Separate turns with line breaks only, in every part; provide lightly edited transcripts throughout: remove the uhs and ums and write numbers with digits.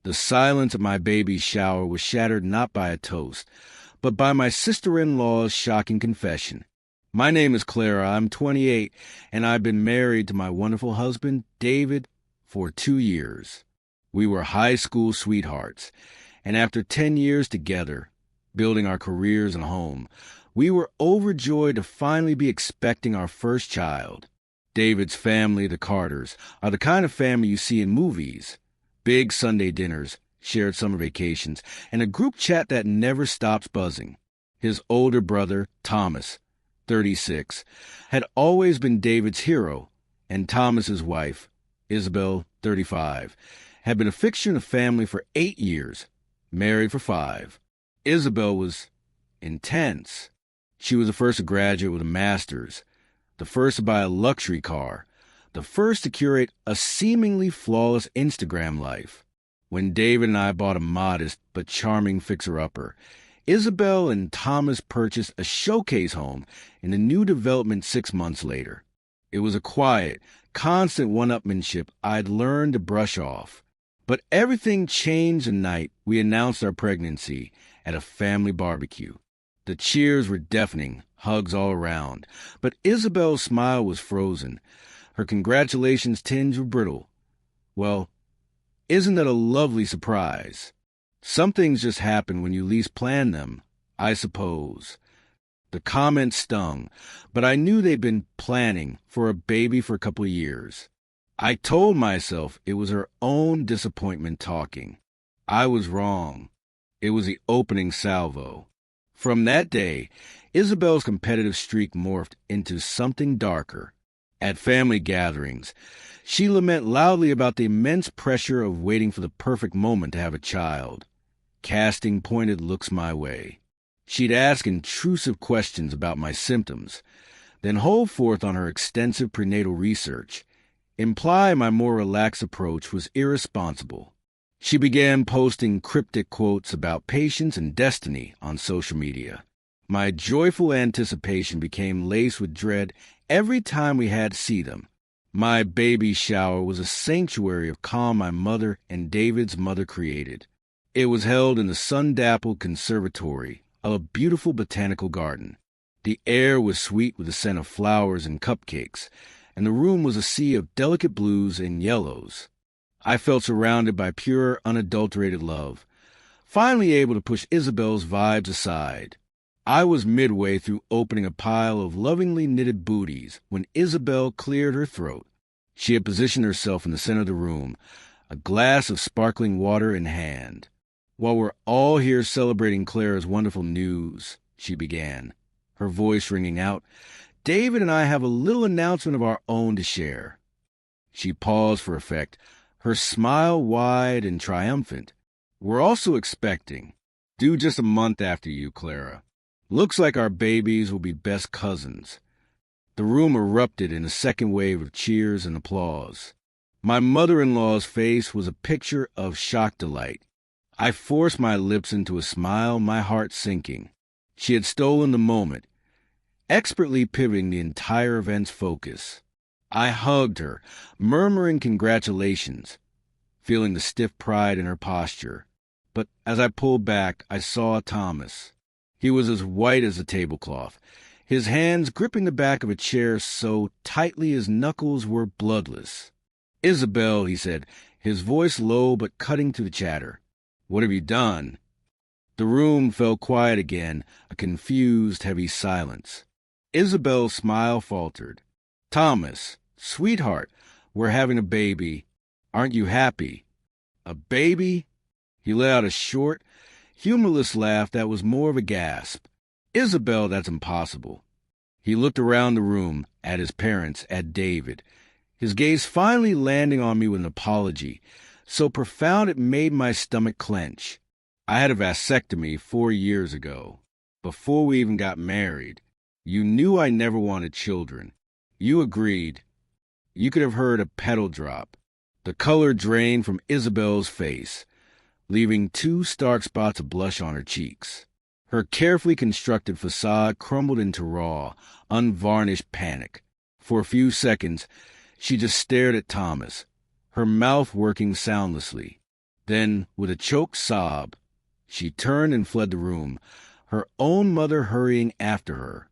The silence of my baby's shower was shattered not by a toast, but by my sister-in-law's shocking confession. My name is Clara, I'm 28, and I've been married to my wonderful husband, David, for 2 years. We were high school sweethearts, and after 10 years together, building our careers and home, we were overjoyed to finally be expecting our first child. David's family, the Carters, are the kind of family you see in movies. Big Sunday dinners, shared summer vacations, and a group chat that never stops buzzing. His older brother, Thomas, 36, had always been David's hero, and Thomas's wife, Isabel, 35, had been a fixture in the family for 8 years, married for 5. Isabel was intense. She was the first to graduate with a master's, the first to buy a luxury car, the first to curate a seemingly flawless Instagram life. When David and I bought a modest but charming fixer-upper, Isabel and Thomas purchased a showcase home in a new development 6 months later. It was a quiet, constant one-upmanship I'd learned to brush off. But everything changed the night we announced our pregnancy at a family barbecue. The cheers were deafening, hugs all around, but Isabel's smile was frozen. Her congratulations tinge were brittle. Well, isn't that a lovely surprise? Some things just happen when you least plan them, I suppose. The comments stung, but I knew they'd been planning for a baby for a couple of years. I told myself it was her own disappointment talking. I was wrong. It was the opening salvo. From that day, Isabel's competitive streak morphed into something darker. At family gatherings, she lamented loudly about the immense pressure of waiting for the perfect moment to have a child, casting pointed looks my way. She'd ask intrusive questions about my symptoms, then hold forth on her extensive prenatal research, imply my more relaxed approach was irresponsible. She began posting cryptic quotes about patience and destiny on social media. My joyful anticipation became laced with dread every time we had to see them. My baby shower was a sanctuary of calm my mother and David's mother created. It was held in the sun-dappled conservatory of a beautiful botanical garden. The air was sweet with the scent of flowers and cupcakes, and the room was a sea of delicate blues and yellows. I felt surrounded by pure, unadulterated love, finally able to push Isabel's vibes aside. I was midway through opening a pile of lovingly knitted booties when Isabel cleared her throat. She had positioned herself in the center of the room, a glass of sparkling water in hand. "While we're all here celebrating Clara's wonderful news," she began, her voice ringing out, "David and I have a little announcement of our own to share." She paused for effect, her smile wide and triumphant. "We're also expecting, due just a month after you, Clara. Looks like our babies will be best cousins." The room erupted in a second wave of cheers and applause. My mother-in-law's face was a picture of shocked delight. I forced my lips into a smile, my heart sinking. She had stolen the moment, expertly pivoting the entire event's focus. I hugged her, murmuring congratulations, feeling the stiff pride in her posture. But as I pulled back, I saw Thomas. He was as white as a tablecloth, his hands gripping the back of a chair so tightly his knuckles were bloodless. "Isabel," he said, his voice low but cutting to the chatter. "What have you done?" The room fell quiet again, a confused, heavy silence. Isabel's smile faltered. "Thomas, sweetheart, we're having a baby. Aren't you happy?" "A baby?" He let out a short, humorless laugh that was more of a gasp. "Isabel, that's impossible." He looked around the room, at his parents, at David, his gaze finally landing on me with an apology, so profound it made my stomach clench. "I had a vasectomy 4 years ago, before we even got married. You knew I never wanted children. You agreed." You could have heard a pedal drop. The color drained from Isabel's face, leaving 2 stark spots of blush on her cheeks. Her carefully constructed facade crumbled into raw, unvarnished panic. For a few seconds, she just stared at Thomas, her mouth working soundlessly. Then, with a choked sob, she turned and fled the room, her own mother hurrying after her.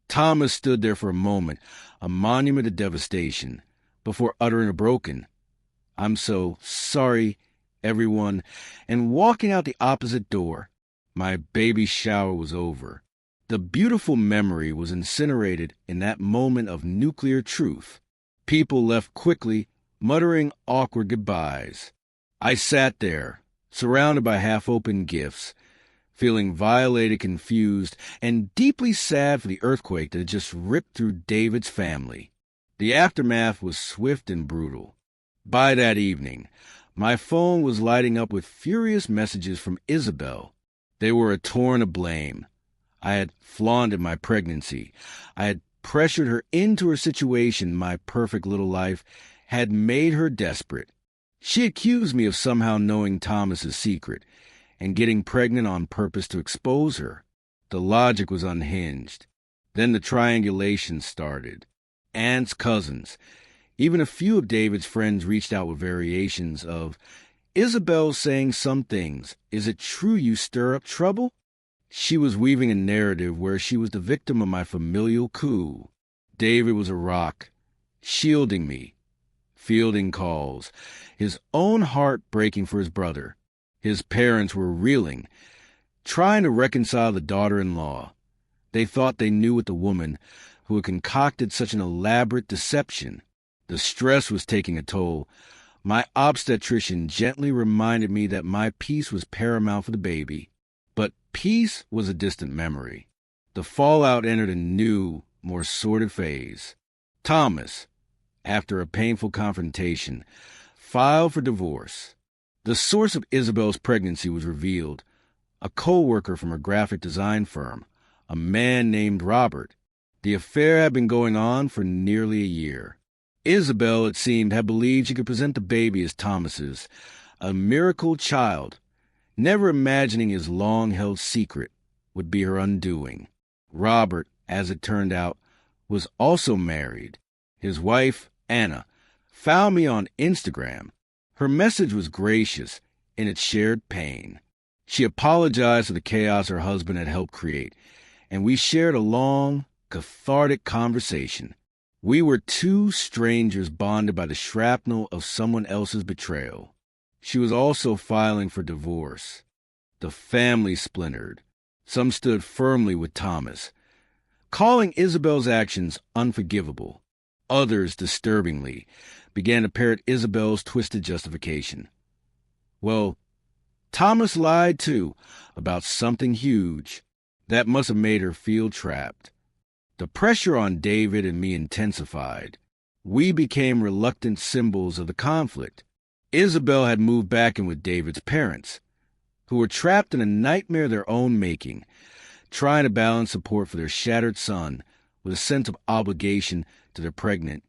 Thomas stood there for a moment, a monument of devastation, before uttering a broken, "I'm so sorry, everyone," and walking out the opposite door. My baby shower was over. The beautiful memory was incinerated in that moment of nuclear truth. People left quickly, muttering awkward goodbyes. I sat there, surrounded by half-open gifts, feeling violated, confused, and deeply sad for the earthquake that had just ripped through David's family. The aftermath was swift and brutal. By that evening, my phone was lighting up with furious messages from Isabel. They were a torrent of blame. I had flaunted my pregnancy. I had pressured her into her situation. My perfect little life had made her desperate. She accused me of somehow knowing Thomas's secret and getting pregnant on purpose to expose her. The logic was unhinged. Then the triangulation started. Aunts, cousins, even a few of David's friends reached out with variations of, "Isabel's saying some things. Is it true you stir up trouble?" She was weaving a narrative where she was the victim of my familial coup. David was a rock, shielding me, fielding calls, his own heart breaking for his brother. His parents were reeling, trying to reconcile the daughter-in-law. They thought they knew what the woman who had concocted such an elaborate deception. The stress was taking a toll. My obstetrician gently reminded me that my peace was paramount for the baby. But peace was a distant memory. The fallout entered a new, more sordid phase. Thomas, after a painful confrontation, filed for divorce. The source of Isabel's pregnancy was revealed. A co-worker from her graphic design firm, a man named Robert. The affair had been going on for nearly a year. Isabel, it seemed, had believed she could present the baby as Thomas's, a miracle child, never imagining his long-held secret would be her undoing. Robert, as it turned out, was also married. His wife, Anna, found me on Instagram. Her message was gracious in its shared pain. She apologized for the chaos her husband had helped create, and we shared a long, cathartic conversation. We were two strangers bonded by the shrapnel of someone else's betrayal. She was also filing for divorce. The family splintered. Some stood firmly with Thomas, calling Isabel's actions unforgivable. Others, disturbingly, began to parrot Isabel's twisted justification. Well, Thomas lied, too, about something huge. That must have made her feel trapped. The pressure on David and me intensified. We became reluctant symbols of the conflict. Isabel had moved back in with David's parents, who were trapped in a nightmare of their own making, trying to balance support for their shattered son with a sense of obligation to their pregnant,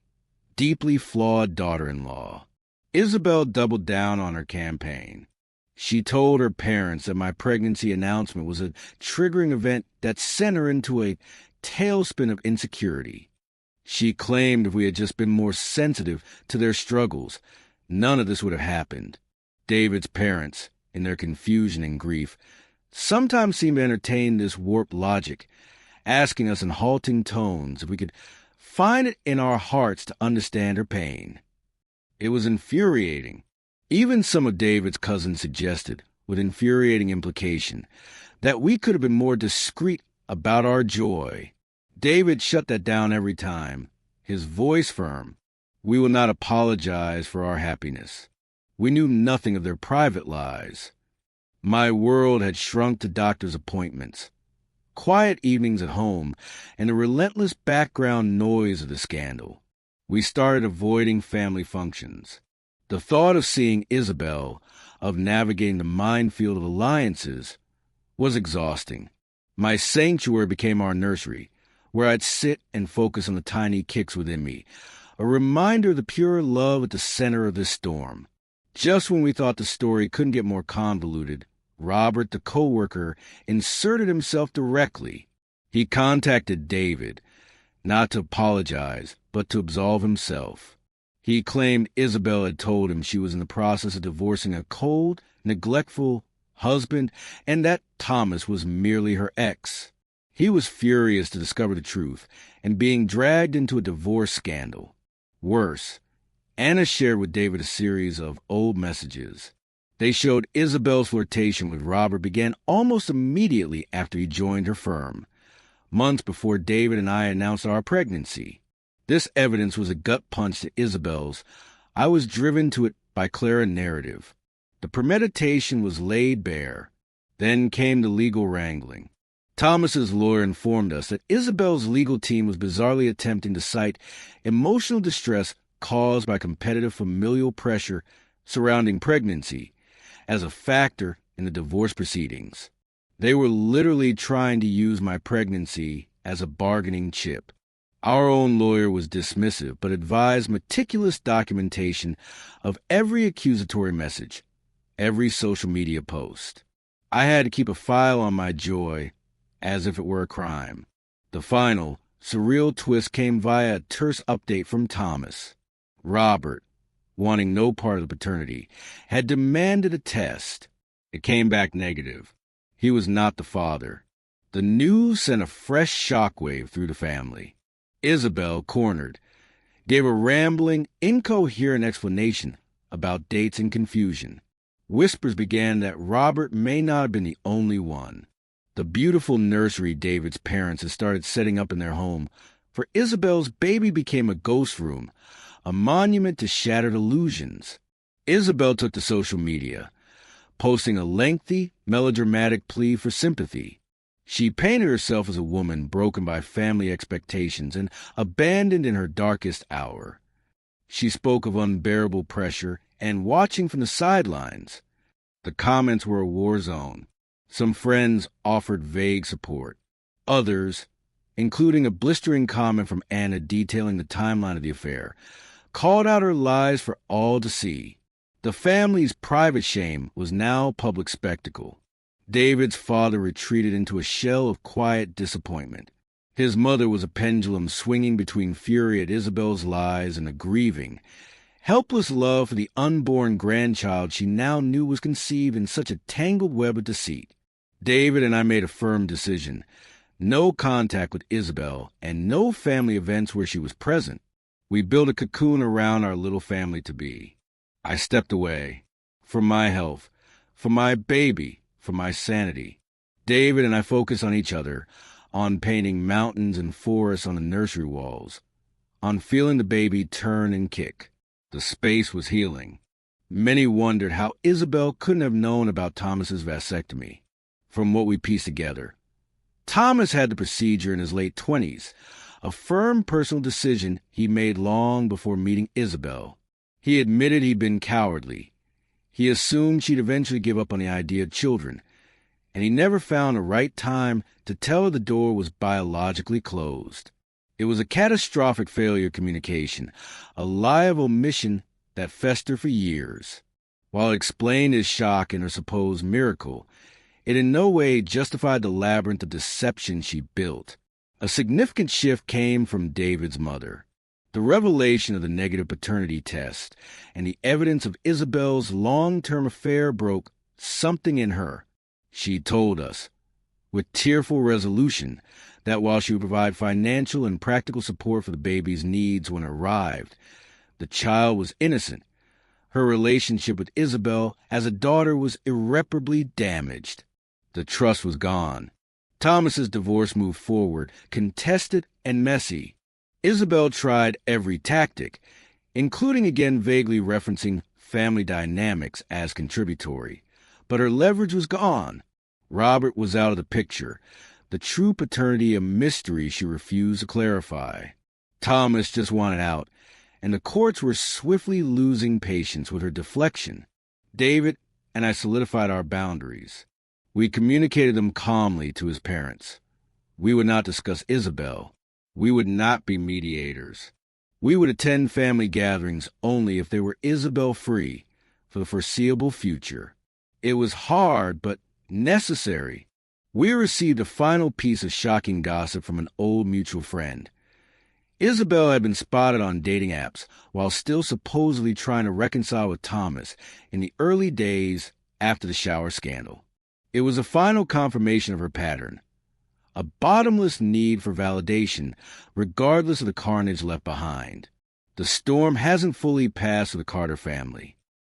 deeply flawed daughter-in-law. Isabel doubled down on her campaign. She told her parents that my pregnancy announcement was a triggering event that sent her into a tailspin of insecurity. She claimed if we had just been more sensitive to their struggles, none of this would have happened. David's parents, in their confusion and grief, sometimes seemed to entertain this warped logic, asking us in halting tones if we could find it in our hearts to understand her pain. It was infuriating. Even some of David's cousins suggested, with infuriating implication, that we could have been more discreet about our joy. David shut that down every time, his voice firm. We will not apologize for our happiness. We knew nothing of their private lives. My world had shrunk to doctor's appointments, quiet evenings at home, and the relentless background noise of the scandal. We started avoiding family functions. The thought of seeing Isabel, of navigating the minefield of alliances, was exhausting. My sanctuary became our nursery, where I'd sit and focus on the tiny kicks within me, a reminder of the pure love at the center of this storm. Just when we thought the story couldn't get more convoluted, Robert, the co-worker, inserted himself directly. He contacted David, not to apologize, but to absolve himself. He claimed Isabel had told him she was in the process of divorcing a cold, neglectful husband, and that Thomas was merely her ex. He was furious to discover the truth and being dragged into a divorce scandal. Worse, Anna shared with David a series of old messages. They showed Isabel's flirtation with Robert began almost immediately after he joined her firm, months before David and I announced our pregnancy. This evidence was a gut punch to Isabel's "I was driven to it by Clara" narrative. The premeditation was laid bare. Then came the legal wrangling. Thomas's lawyer informed us that Isabel's legal team was bizarrely attempting to cite emotional distress caused by competitive familial pressure surrounding pregnancy as a factor in the divorce proceedings. They were literally trying to use my pregnancy as a bargaining chip. Our own lawyer was dismissive, but advised meticulous documentation of every accusatory message, every social media post. I had to keep a file on my joy as if it were a crime. The final, surreal twist came via a terse update from Thomas. Robert, wanting no part of the paternity, had demanded a test. It came back negative. He was not the father. The news sent a fresh shockwave through the family. Isabel, cornered, gave a rambling, incoherent explanation about dates and confusion. Whispers began that Robert may not have been the only one. The beautiful nursery David's parents had started setting up in their home for Isabel's baby became a ghost room, a monument to shattered illusions. Isabel took to social media, posting a lengthy, melodramatic plea for sympathy. She painted herself as a woman broken by family expectations and abandoned in her darkest hour. She spoke of unbearable pressure and watching from the sidelines. The comments were a war zone. Some friends offered vague support. Others, including a blistering comment from Anna detailing the timeline of the affair, called out her lies for all to see. The family's private shame was now public spectacle. David's father retreated into a shell of quiet disappointment. His mother was a pendulum swinging between fury at Isabel's lies and a grieving, helpless love for the unborn grandchild she now knew was conceived in such a tangled web of deceit. David and I made a firm decision. No contact with Isabel and no family events where she was present. We built a cocoon around our little family to be. I stepped away. For my health, for my baby, for my sanity. David and I focused on each other, on painting mountains and forests on the nursery walls, on feeling the baby turn and kick. The space was healing. Many wondered how Isabel couldn't have known about Thomas's vasectomy. From what we pieced together, Thomas had the procedure in his late 20s, a firm personal decision he made long before meeting Isabel. He admitted he'd been cowardly. He assumed she'd eventually give up on the idea of children, and he never found the right time to tell her the door was biologically closed. It was a catastrophic failure of communication, a lie of omission that festered for years. While it explained his shock and her supposed miracle, it in no way justified the labyrinth of deception she built. A significant shift came from David's mother. The revelation of the negative paternity test and the evidence of Isabel's long-term affair broke something in her. She told us, with tearful resolution, that while she would provide financial and practical support for the baby's needs when it arrived, the child was innocent. Her relationship with Isabel as a daughter was irreparably damaged. The trust was gone. Thomas's divorce moved forward, contested and messy. Isabel tried every tactic, including again vaguely referencing family dynamics as contributory, but her leverage was gone. Robert was out of the picture, the true paternity a mystery she refused to clarify. Thomas just wanted out, and the courts were swiftly losing patience with her deflection. David and I solidified our boundaries. We communicated them calmly to his parents. We would not discuss Isabel. We would not be mediators. We would attend family gatherings only if they were Isabel-free for the foreseeable future. It was hard, but necessary. We received a final piece of shocking gossip from an old mutual friend. Isabel had been spotted on dating apps while still supposedly trying to reconcile with Thomas in the early days after the shower scandal. It was a final confirmation of her pattern, a bottomless need for validation, regardless of the carnage left behind. The storm hasn't fully passed for the Carter family.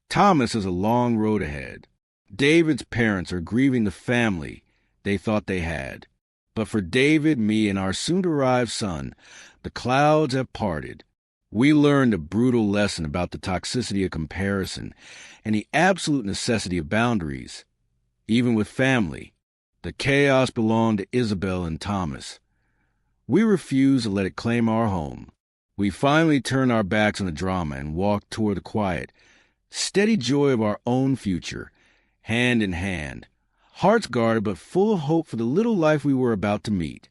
Thomas has a long road ahead. David's parents are grieving the family they thought they had. But for David, me, and our soon-to-arrive son, the clouds have parted. We learned a brutal lesson about the toxicity of comparison and the absolute necessity of boundaries. Even with family, the chaos belonged to Isabel and Thomas. We refused to let it claim our home. We finally turned our backs on the drama and walked toward the quiet, steady joy of our own future, hand in hand, hearts guarded but full of hope for the little life we were about to meet.